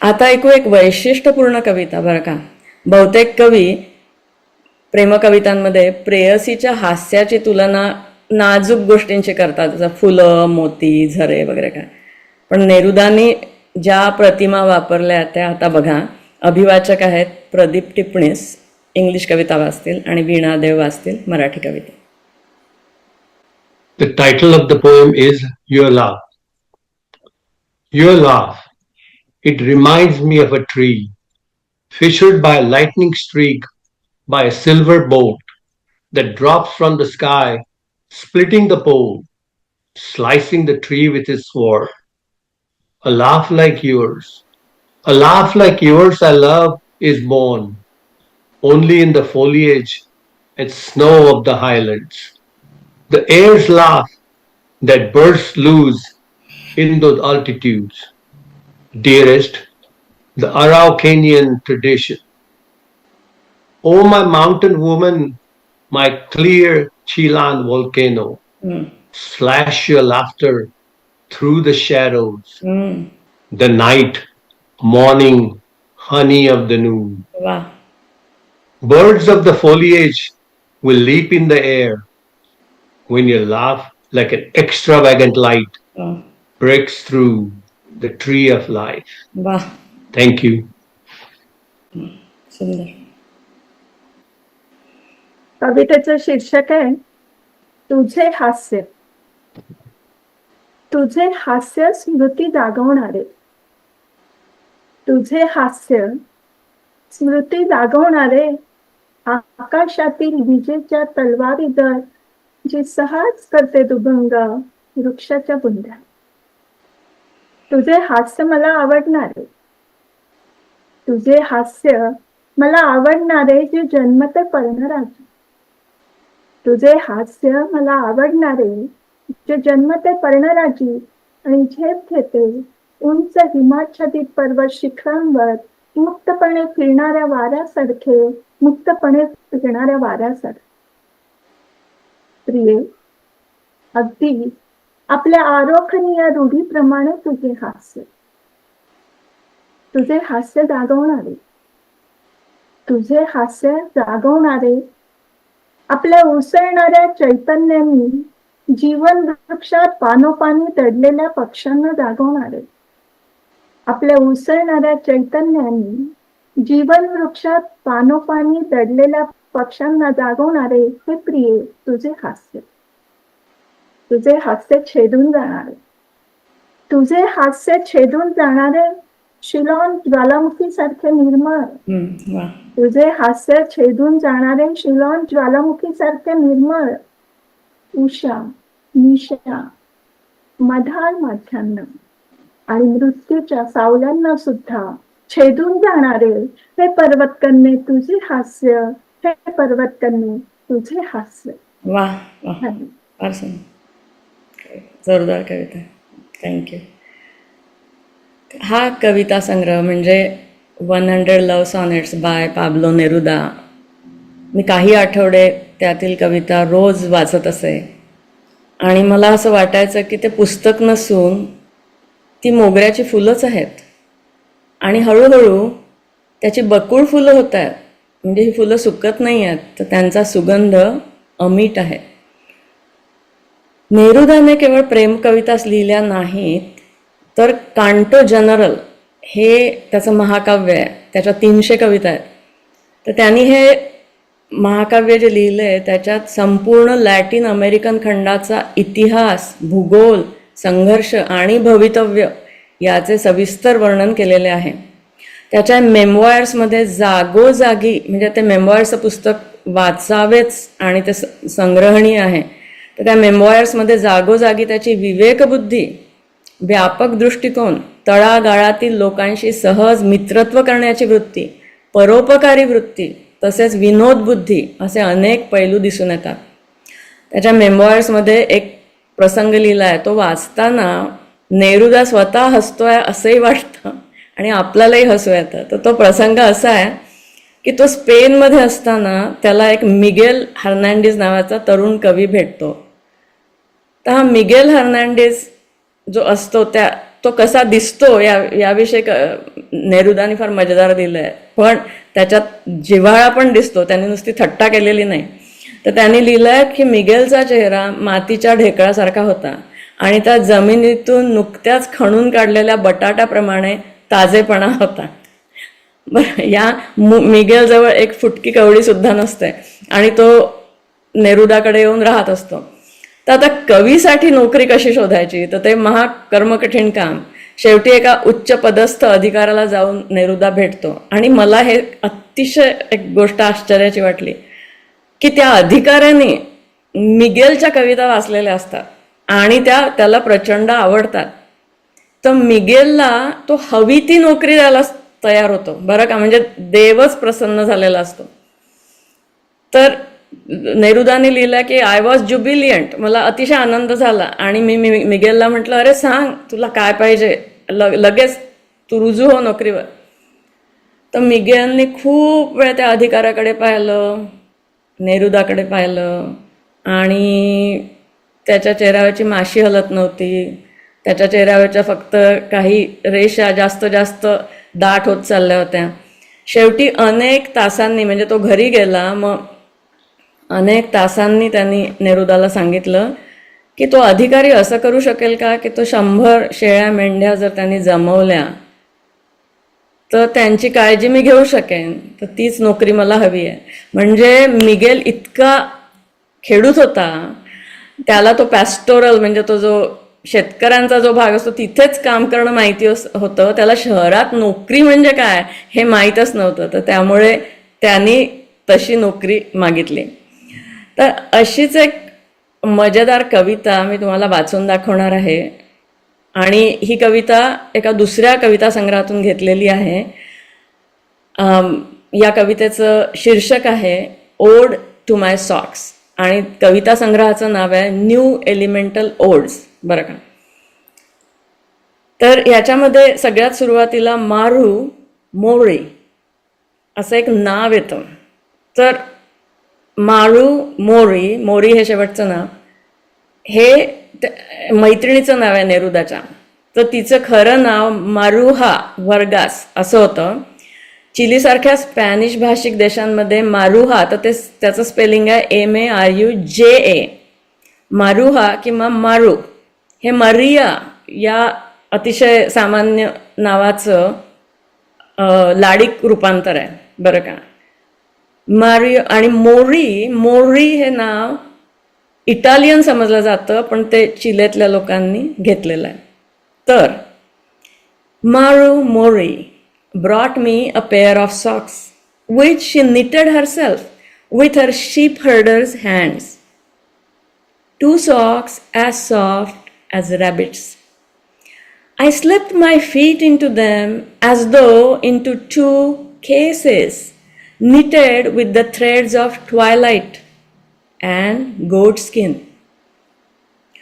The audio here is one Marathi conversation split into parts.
आता ऐकू एक वैशिष्ट्यपूर्ण कविता बरं का. बहुतेक कवी प्रेमकवितांमध्ये प्रेयसीच्या हास्याची तुलना नाजूक गोष्टींची करतात, जसं फुलं, मोती, झरे वगैरे काय. पण नेरुदांनी ज्या प्रतिमा वापरल्या त्या आता बघा. अभिवाचक आहेत प्रदीप टिपणीस, इंग्लिश कविता वाचतील, आणि वीणा देव वाचतील मराठी कविता. The title of the poem is Your Laugh. Your laugh, it reminds me of a tree, fissured by a lightning streak, by a silver bolt that drops from the sky, splitting the pole, slicing the tree with his sword. A laugh like yours, a laugh like yours I love is born only in the foliage and snow of the highlands. The air's laugh that bursts loose in those altitudes. Dearest, the Araucanian tradition. Oh, my mountain woman, my clear Chilan volcano, slash your laughter through the shadows, the night, morning, honey of the noon. वा. Birds of the foliage will leap in the air when your laugh, like an extravagant light, breaks through the tree of life. वा. Thank you. सुंदर. कवितेचं शीर्षक आहे तुझे हास्य. तुझे हास्य स्मृती जागवणारे. तुझे हास्य स्मृती जागवणारे, आकाशातील विजेच्या तलवारीदर जी सहज करते दुभंग वृक्षाच्या बुंध्या. तुझे हास्य मला आवडणारे. तुझे हास्य मला आवडणारे जे जन्मते पर्णराजी. तुझे हास्य मला आवडणारे जे जन्मते पर्णराजी आणि झेप घेते उंच हिमाच्छादित पर्वत शिखरांवर मुक्तपणे फिरणाऱ्या वाऱ्यासारखे. मुक्तपणे फिरणाऱ्या वाऱ्यासारखे. प्रिये, अगदी आपल्या आरोखनीय रूढीप्रमाणे तुझे हास्य. तुझे हास्य जागवणारे. तुझे हास्य जागवणारे, आपल्या उसळणाऱ्या चैतन्यानी जीवन वृक्षात पानोपानी दडलेल्या पक्ष्यांना जागवणारे. आपल्या उसळणाऱ्या चैतन्यानी जीवन वृक्षात पानोपानी दडलेल्या पक्ष्यांना जागवणारे हे प्रिये तुझे हास्य. तुझे हास्य छेदून जाणारे. तुझे हास्य छेदून जाणारे शिलॉन ज्वालामुखी सारखे निर्मळ. तुझे हास्य छेदून जाणारे शिलॉन ज्वालामुखी सारखे निर्मळ. उषा, निशा, मधाळ माध्यान्ह आणि मृत्यूच्या सावल्यांना सुद्धा छेदून जाणारे हे पर्वतकन्ये तुझे हास्य. हे पर्वतकन्ये तुझे हास्य. वा वा. फार सुंदर. जोरदार कविता. थँक्यू. हा कविता संग्रह म्हणजे 100 love sonnets by Pablo Neruda. मी काही आठवडे त्यातील कविता रोज वाचत असे आणि मला असं वाटायचं की ते पुस्तक नसून ती मोगऱ्याची फुलंच आहेत. आणि हळूहळू त्याची बकुळ फुलं होत आहेत. म्हणजे ही फुलं सुकत नाही आहेत, तर त्यांचा सुगंध अमीट आहे. नेरुदाने केवळ प्रेमकविताच लिहिल्या नाहीत, तर कांटो जनरल हे त्याचं महाकाव्य आहे. त्याच्या 300 कविता आहेत. तर त्यांनी हे महाकाव्य जे लिहिलं आहे त्याच्यात संपूर्ण लॅटिन अमेरिकन खंडाचा इतिहास, भूगोल, संघर्ष आणि भवितव्य याचे सविस्तर वर्णन केलेले आहे. त्याच्या मेमोयर्समध्ये जागोजागी, म्हणजे ते मेमोयर्सचं पुस्तक वाचावेच आणि ते संग्रहणीय आहे, तर त्या मेमोयर्समध्ये जागोजागी त्याची विवेकबुद्धी, व्यापक दृष्टिकोन, तळागाळातील लोकांशी सहज मित्रत्व करण्याची वृत्ती, परोपकारी वृत्ती, तसेच विनोदबुद्धी असे अनेक पैलू दिसून येतात. त्याच्या मेमोयर्समध्ये एक प्रसंग लिहिला आहे, तो वाचताना नेरुदा स्वतः हसतोय असंही वाटतं आणि आपल्यालाही हसू येतं. तर तो प्रसंग असा आहे की तो स्पेनमध्ये असताना त्याला एक मिगेल हर्नांडिस नावाचा तरुण कवी भेटतो. तर हा मिगेल हर्नांडिस जो असतो तो कसा दिसतो याविषयी नेरुदानी फार मजेदार दिलंय, पण त्याच्यात जिव्हाळा पण दिसतो, त्यांनी नुसती थट्टा केलेली नाही. तर त्यांनी लिहिलंय की मिगेलचा चेहरा मातीच्या ढेकळासारखा होता आणि त्या जमिनीतून नुकत्याच खणून काढलेल्या बटाट्याप्रमाणे ताजेपणा होता. बरं, या मिगेलजवळ एक फुटकी कवडी सुद्धा नसते आणि तो नेरुदाकडे येऊन राहत असतो. तर आता कवीसाठी नोकरी कशी शोधायची, तर ते महाकर्मकठीण काम. शेवटी एका उच्च पदस्थ अधिकाऱ्याला जाऊन नेरुदा भेटतो आणि मला हे अतिशय एक गोष्ट आश्चर्याची वाटली की त्या अधिकाऱ्याने मिगेलच्या कविता वाचलेल्या असतात आणि त्याला प्रचंड आवडतात. तर मिगेलला तो हवी ती नोकरी द्यायला तयार होतो बरं का, म्हणजे देवच प्रसन्न झालेला असतो. तर नेरुदाने लिहिलं की आय वॉज ज्युबिलियंट, मला अतिशय आनंद झाला आणि मी मिगेलला म्हटलं, अरे सांग तुला काय पाहिजे, लगेच तू रुजू हो नोकरीवर. तर मिगेलने खूप वेळ त्या अधिकाऱ्याकडे पाहिलं, नेरुदाकडे पाहिलं आणि त्याच्या चेहऱ्यावरची माशी हलत नव्हती. त्याच्या चेहऱ्यावरच्या फक्त काही रेषा जास्त जास्त दाट होत चालल्या होत्या. शेवटी अनेक तासांनी, म्हणजे तो घरी गेला, मग अनेक तासांनी त्यांनी नेरुदाला सांगितलं की तो अधिकारी असं करू शकेल का की तो 100 शेळ्या मेंढ्या जर त्यांनी जमवल्या तर त्यांची काळजी मी घेऊ शकेन, तर तीच नोकरी मला हवी आहे. म्हणजे मिगेल इतका खेडूत होता, त्याला तो पॅस्टोरल म्हणजे तो जो शेतकऱ्यांचा जो भाग असतो तिथेच काम करणं माहिती होतं, त्याला शहरात नोकरी म्हणजे काय हे माहीतच नव्हतं. तर त्यामुळे त्यांनी तशी नोकरी मागितली. तर अशीच एक मजेदार कविता मी तुम्हाला वाचून दाखवणार आहे आणि ही कविता एका दुसऱ्या कविता संग्रहातून घेतलेली आहे. या कवितेचं शीर्षक आहे ओड टू माय सॉक्स आणि कविता संग्रहाचं नाव आहे न्यू एलिमेंटल ओड्स. बरं का, तर याच्यामध्ये सगळ्यात सुरुवातीला मारू मोरी असं एक नाव येतं. तर मारू मोरी, मोरी हे शेवटचं नाव, हे मैत्रिणीचं नाव आहे नेरुदाच्या. तर तिचं खरं नाव मारुहा वर्गास असं होतं. चिलीसारख्या स्पॅनिश भाषिक देशांमध्ये मारुहा, तर त्याचं स्पेलिंग आहे MARUJA. मारुहा किंवा मारू हे मरिया या अतिशय सामान्य नावाचं लाडिक रूपांतर आहे. बरं का, मारियो आणि मोरी हे नाव इटालियन समजलं जातं, पण ते चिलेतल्या लोकांनी घेतलेलं आहे. तर मारू मोरी brought me a pair of socks which she knitted herself with her sheep herder's hands. 2 socks as soft as rabbits. I slipped my feet into them as though into 2 cases knitted with the threads of twilight and goat skin.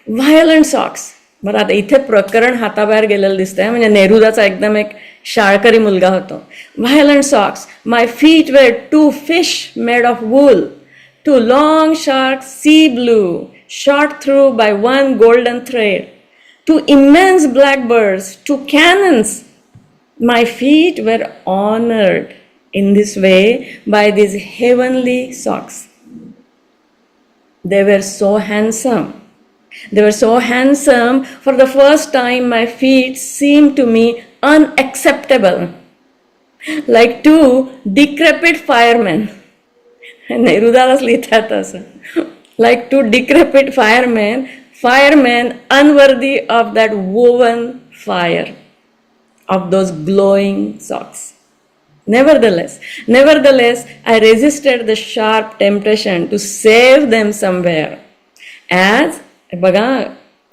Violent socks. बरं, आता इथे प्रकरण हाताबाहेर गेलेलं दिसतंय, म्हणजे नेरुदाचा एकदम एक शाळकरी मुलगा होतो. Violent socks. My feet were 2 fish made of wool, 2 long sharks sea blue, shot through by 1 golden thread, 2 immense blackbirds, 2 cannons. My feet were honored in this way by these heavenly socks. They were so handsome. They were so handsome, for the first time my feet seemed to me unacceptable, like 2 decrepit firemen. नेरुदालाच लिहितात असं, like 2 decrepit firemen unworthy of that woven fire of those glowing socks. Nevertheless, I resisted the sharp temptation to save them somewhere. As बघा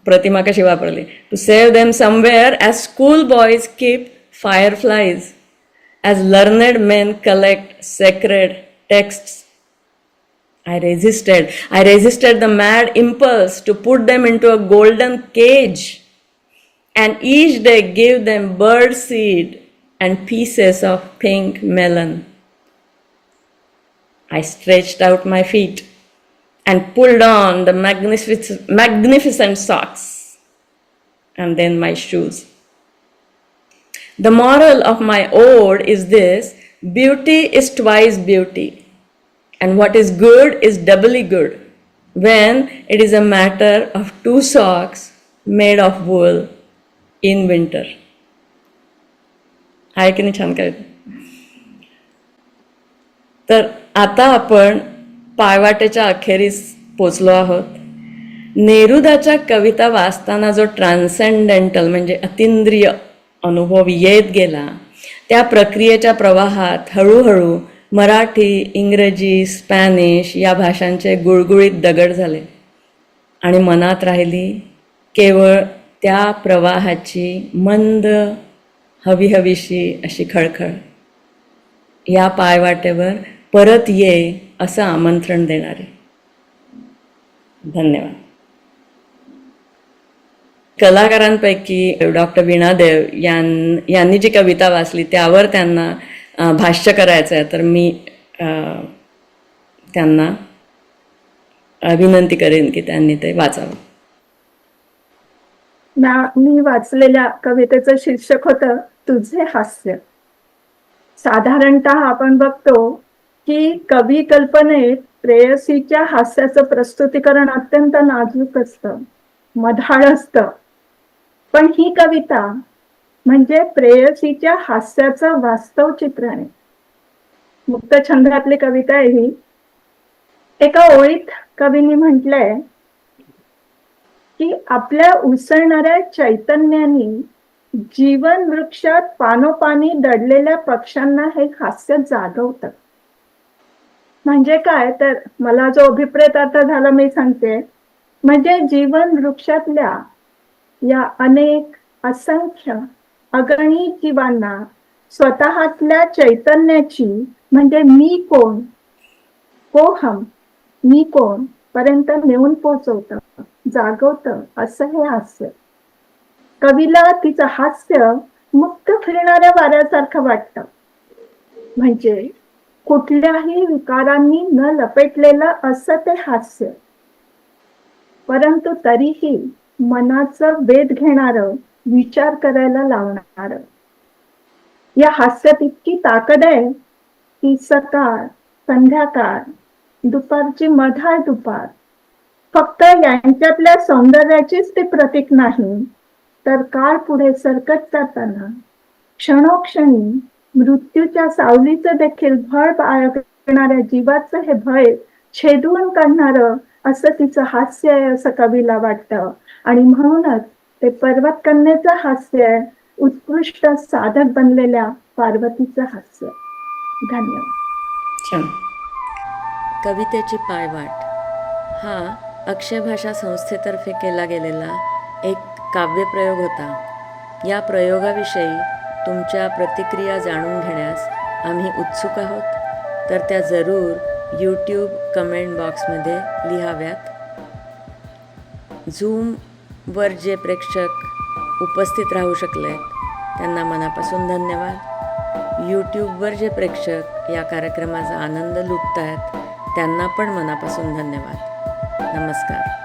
प्रतिमा कशी वापरली, to save them somewhere as schoolboys keep fireflies, as learned men collect sacred texts. I resisted the mad impulse to put them into a golden cage and each day give them bird seed and pieces of pink melon. I stretched out my feet and pulled on the magnificent socks and then my shoes. The moral of my ode is this: beauty is twice beauty, and what is good is doubly good when it is a matter of 2 socks made of wool in winter. आहे की नाही छान कविता? तर आता आपण पायवाटेच्या अखेरीस पोचलो आहोत. नेरुदाच्या कविता वाचताना जो ट्रान्सेंडेंटल म्हणजे अतिंद्रिय अनुभव येत गेला, त्या प्रक्रियेच्या प्रवाहात हळूहळू मराठी, इंग्रजी, स्पॅनिश या भाषांचे गुळगुळीत दगड झाले आणि मनात राहिली केवळ त्या प्रवाहाची मंद हवीहवीशी अशी खळखळ. या पायवाटेवर परत ये असं आमंत्रण देणारे. धन्यवाद. कलाकारांपैकी डॉक्टर वीणा देव यांनी जी कविता वाचली त्यावर त्यांना भाष्य करायचं आहे, तर मी त्यांना विनंती करेन की त्यांनी ते वाचावं. मी वाचलेल्या कवितेचं शीर्षक होतं तुझे हास्य. साधारणतः आपण बघतो की कवी कल्पनेत प्रेयसीच्या हास्याचं प्रस्तुतीकरण अत्यंत नाजूक असतं, मधाळ असतं. पण ही कविता म्हणजे प्रेयसीच्या हास्याचं वास्तव चित्रण आहे. मुक्तछंदातली कविता आहे ही. एका ओळीत कवींनी म्हटलंय की आपल्या उसळणाऱ्या चैतन्याने जीवन वृक्षात पानोपानी दडलेल्या पक्ष्यांना हे हास्य जागवतं. म्हणजे काय, तर मला जो अभिप्रेत अर्थ झाला मी सांगते. म्हणजे जीवन वृक्षातल्या या अनेक असंख्य अगणित जीवांना स्वतःतल्या चैतन्याची म्हणजे मी कोण, कोहम, मी कोण पर्यंत नेऊन पोचवतं, जागवतं असं हे हास्य. कवीला तिचं हास्य मुक्त फिरणाऱ्या वाऱ्यासारखं वाटतं. म्हणजे कुठल्याही विकारांनी न लपेटलेलं असं ते हास्य, परंतु तरीही मनाचं वेध घेणारं, विचार करायला लावणारं. या हास्यात इतकी ताकद आहे की सकाळ, संध्याकाळ, दुपारची मधाळ दुपार फक्त यांच्यातल्या सौंदर्याचीच ते प्रतीक नाही, तर काळ पुढे सरकत जाताना क्षणोक्षणी मृत्यूच्या सावलीचं देखील भय बाळगणाऱ्या जीवाचं हे भय छेदून काढणारं असं तिचं हास्य आहे असं कवीला वाटतं. आणि म्हणूनच ते पर्वतकन्येचं हास्य आहे, उत्कृष्ट साधक बनलेल्या पार्वतीचं हास्य. धन्यवाद. छान. कवितेची पायवाट हा अक्षय भाषा संस्थेतर्फे केला गेलेला एक काव्यप्रयोग होता. या प्रयोगाविषयी तुमच्या प्रतिक्रिया जाणून घेण्यास आम्ही उत्सुक आहोत, तर त्या जरूर यूट्यूब कमेंट बॉक्समध्ये लिहाव्यात. झूमवर जे प्रेक्षक उपस्थित राहू शकले त्यांना मनापासून धन्यवाद. यूट्यूबवर जे प्रेक्षक या कार्यक्रमाचा आनंद लुटत आहेत त्यांना पण मनापासून धन्यवाद. नमस्कार.